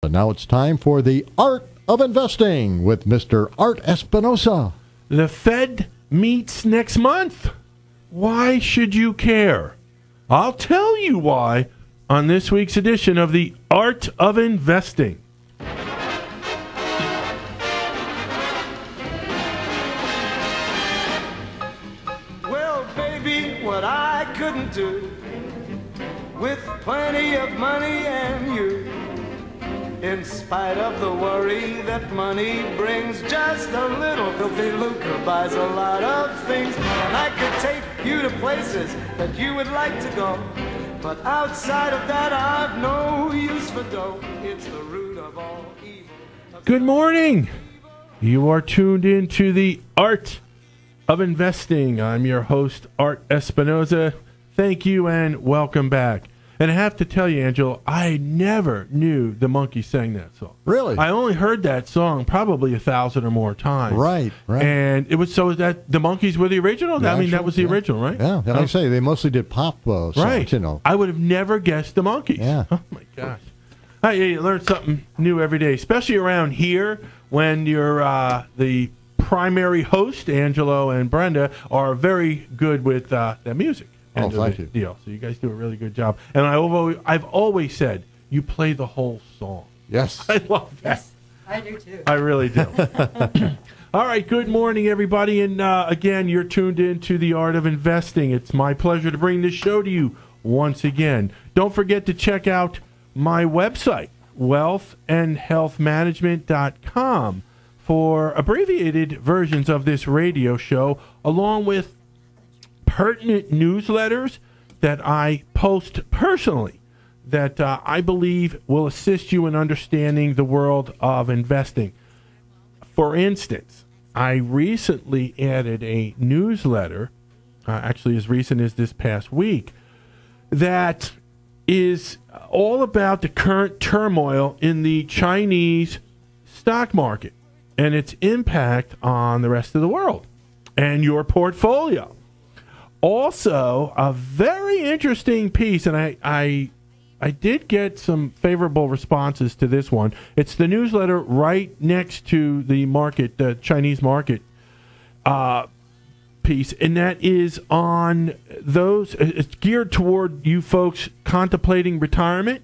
And now it's time for the Art of Investing with Mr. Art Espinosa. The Fed meets next month. Why should you care? I'll tell you why on this week's edition of the Art of Investing. Well, baby, what I couldn't do with plenty of money and you, in spite of the worry that money brings, just a little filthy lucre buys a lot of things. And I could take you to places that you would like to go, but outside of that I've no use for dough. It's the root of all evil. Good morning. You are tuned in to the Art of Investing. I'm your host, Art Espinosa. Thank you and welcome back. And I have to tell you, Angelo, I never knew the Monkees sang that song. Really? I only heard that song probably 1,000 or more times. Right. And it was so that the Monkees were the original? That was the original, right? Yeah, and I say they mostly did pop songs, right. you know. I would have never guessed the Monkees. Yeah. Oh, my gosh. Hey, you learn something new every day, especially around here when you're the primary host, Angelo and Brenda, are very good with the music. Oh, thank you. Deal. So you guys do a really good job. And I've always said, you play the whole song. Yes. I love that. Yes, I do too. I really do. All right, good morning, everybody. And again, you're tuned in to The Art of Investing. It's my pleasure to bring this show to you once again. Don't forget to check out my website, wealthandhealthmanagement.com, for abbreviated versions of this radio show, along with pertinent newsletters that I post personally that I believe will assist you in understanding the world of investing. For instance, I recently added a newsletter, actually as recent as this past week, that is all about the current turmoil in the Chinese stock market and its impact on the rest of the world and your portfolio. Also, a very interesting piece, and I did get some favorable responses to this one. It's the newsletter right next to the market, the Chinese market piece, and that is on those. It's geared toward you folks contemplating retirement.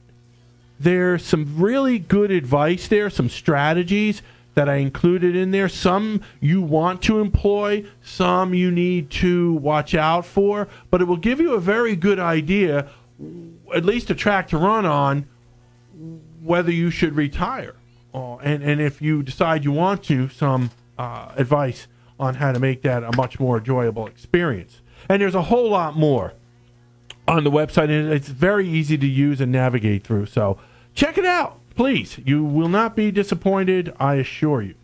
There's some really good advice there, some strategies that I included in there. Some you want to employ, some you need to watch out for, but it will give you a very good idea, at least a track to run on, whether you should retire. And if you decide you want to, some advice on how to make that a much more enjoyable experience. And there's a whole lot more on the website, and it's very easy to use and navigate through. So check it out. Please, you will not be disappointed, I assure you.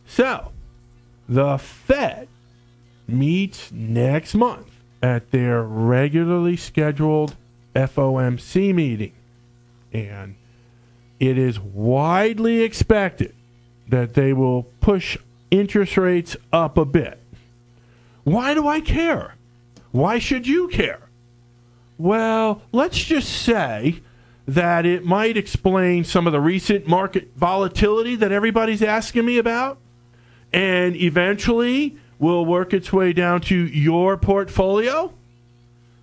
So, the Fed meets next month at their regularly scheduled FOMC meeting. And it is widely expected that they will push interest rates up a bit. Why do I care? Why should you care? Well, let's just say that it might explain some of the recent market volatility that everybody's asking me about, and eventually will work its way down to your portfolio.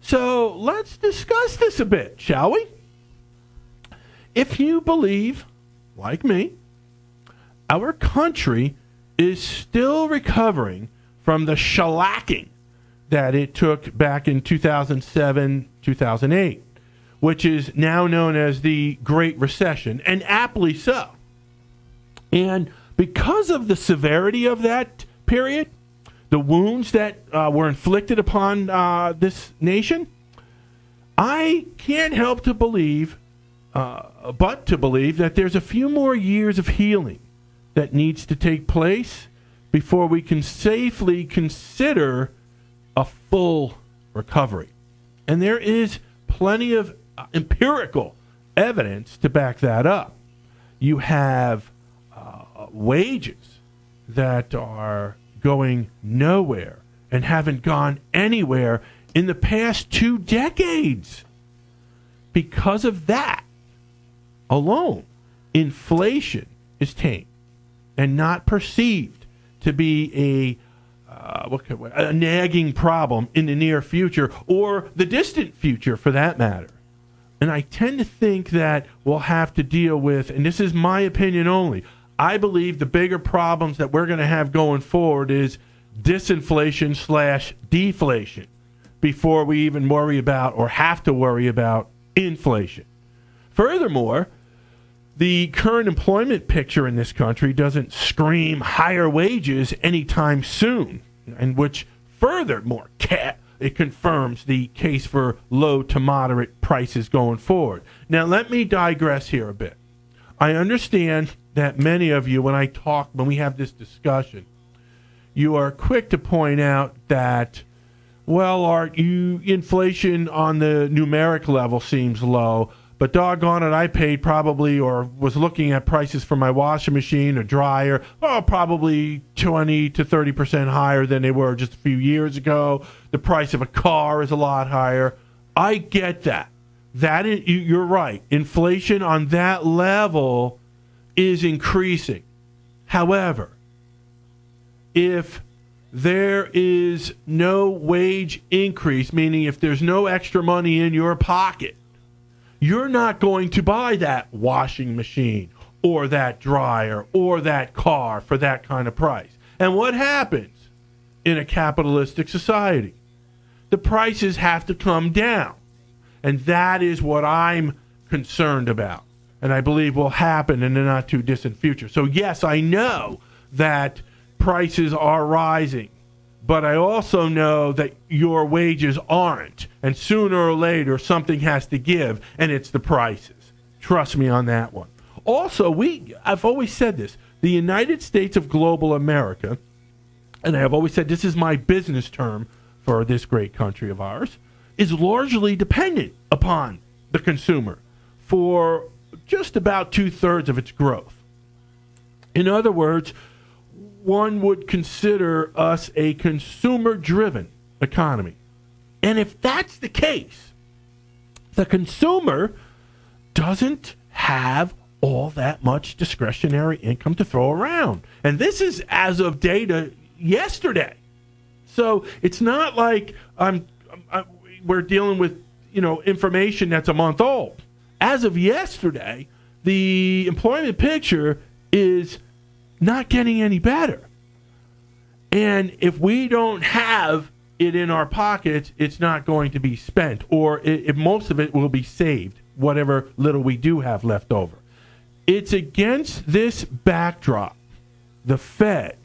So let's discuss this a bit, shall we? If you believe, like me, our country is still recovering from the shellacking that it took back in 2007, 2008, which is now known as the Great Recession, and aptly so. And because of the severity of that period, the wounds that were inflicted upon this nation, I can't help to believe, but to believe that there's a few more years of healing that needs to take place before we can safely consider a full recovery. And there is plenty of empirical evidence to back that up. You have wages that are going nowhere and haven't gone anywhere in the past 2 decades. Because of that alone, inflation is tame and not perceived to be a nagging problem in the near future or the distant future for that matter. And I tend to think that we'll have to deal with, and this is my opinion only, I believe the bigger problems that we're going to have going forward is disinflation/deflation before we even worry about or have to worry about inflation. Furthermore, the current employment picture in this country doesn't scream higher wages anytime soon, and which furthermore it confirms the case for low to moderate prices going forward. Now, let me digress here a bit. I understand that many of you, when we have this discussion, you are quick to point out that, well, Art, inflation on the numeric level seems low, but doggone it, I paid probably or was looking at prices for my washing machine or dryer, probably 20 to 30% higher than they were just a few years ago. The price of a car is a lot higher. I get that. You're right. Inflation on that level is increasing. However, if there is no wage increase, meaning if there's no extra money in your pocket, you're not going to buy that washing machine or that dryer or that car for that kind of price. And what happens in a capitalistic society? The prices have to come down. And that is what I'm concerned about. And I believe will happen in the not too distant future. So yes, I know that prices are rising, but I also know that your wages aren't. And sooner or later, something has to give, and it's the prices. Trust me on that one. Also, I've always said this, the United States of global America, and I've always said this is my business term for this great country of ours, is largely dependent upon the consumer for just about 2/3 of its growth. In other words, one would consider us a consumer-driven economy. And if that's the case, the consumer doesn't have all that much discretionary income to throw around. And this is as of data yesterday. So it's not like we're dealing with information that's a month old. As of yesterday, the employment picture is not getting any better. And if we don't have it in our pockets, it's not going to be spent, or if most of it will be saved, whatever little we do have left over. It's against this backdrop, the Fed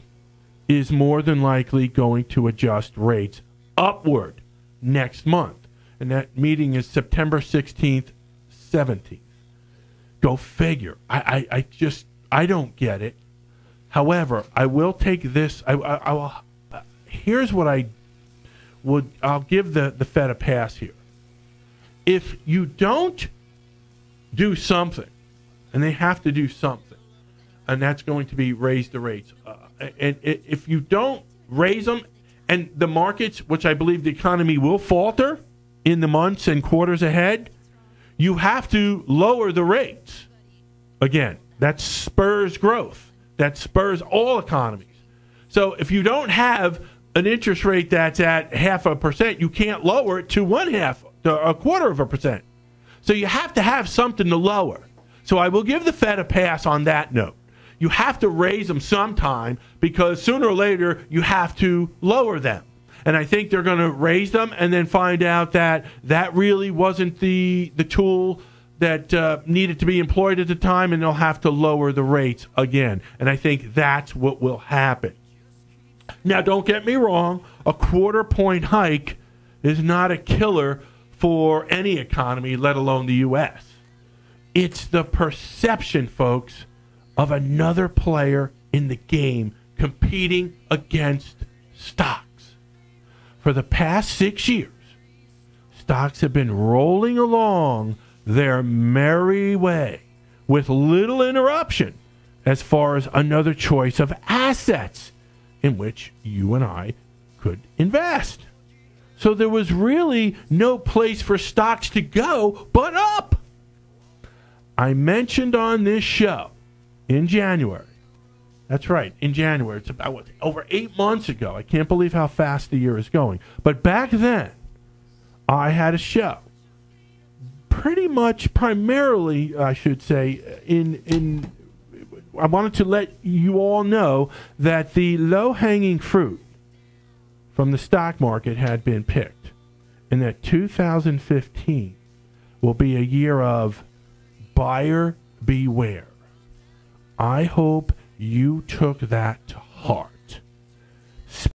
is more than likely going to adjust rates upward next month. And that meeting is September 16th, 17th. Go figure. I don't get it. However, I will take this. Here's what I'll give the Fed a pass here. If you don't do something, and they have to do something, and that's going to be raise the rates. And if you don't raise them, and the markets, which I believe the economy will falter in the months and quarters ahead, you have to lower the rates. Again, that spurs growth. That spurs all economies. So if you don't have an interest rate that's at 0.5%, you can't lower it to 0.25%. So you have to have something to lower. So I will give the Fed a pass on that note. You have to raise them sometime because sooner or later you have to lower them. And I think they're going to raise them and then find out that that really wasn't the tool that needed to be employed at the time, and they'll have to lower the rates again. And I think that's what will happen. Now, don't get me wrong, a 1/4 point hike is not a killer for any economy, let alone the U.S. It's the perception, folks, of another player in the game competing against stocks. For the past 6 years, stocks have been rolling along their merry way with little interruption as far as another choice of assets in which you and I could invest. So there was really no place for stocks to go but up. I mentioned on this show in January. That's right, in January. It's about over 8 months ago. I can't believe how fast the year is going. But back then, I had a show. Pretty much, primarily, I should say, I wanted to let you all know that the low-hanging fruit from the stock market had been picked, and that 2015 will be a year of buyer beware. I hope you took that to heart.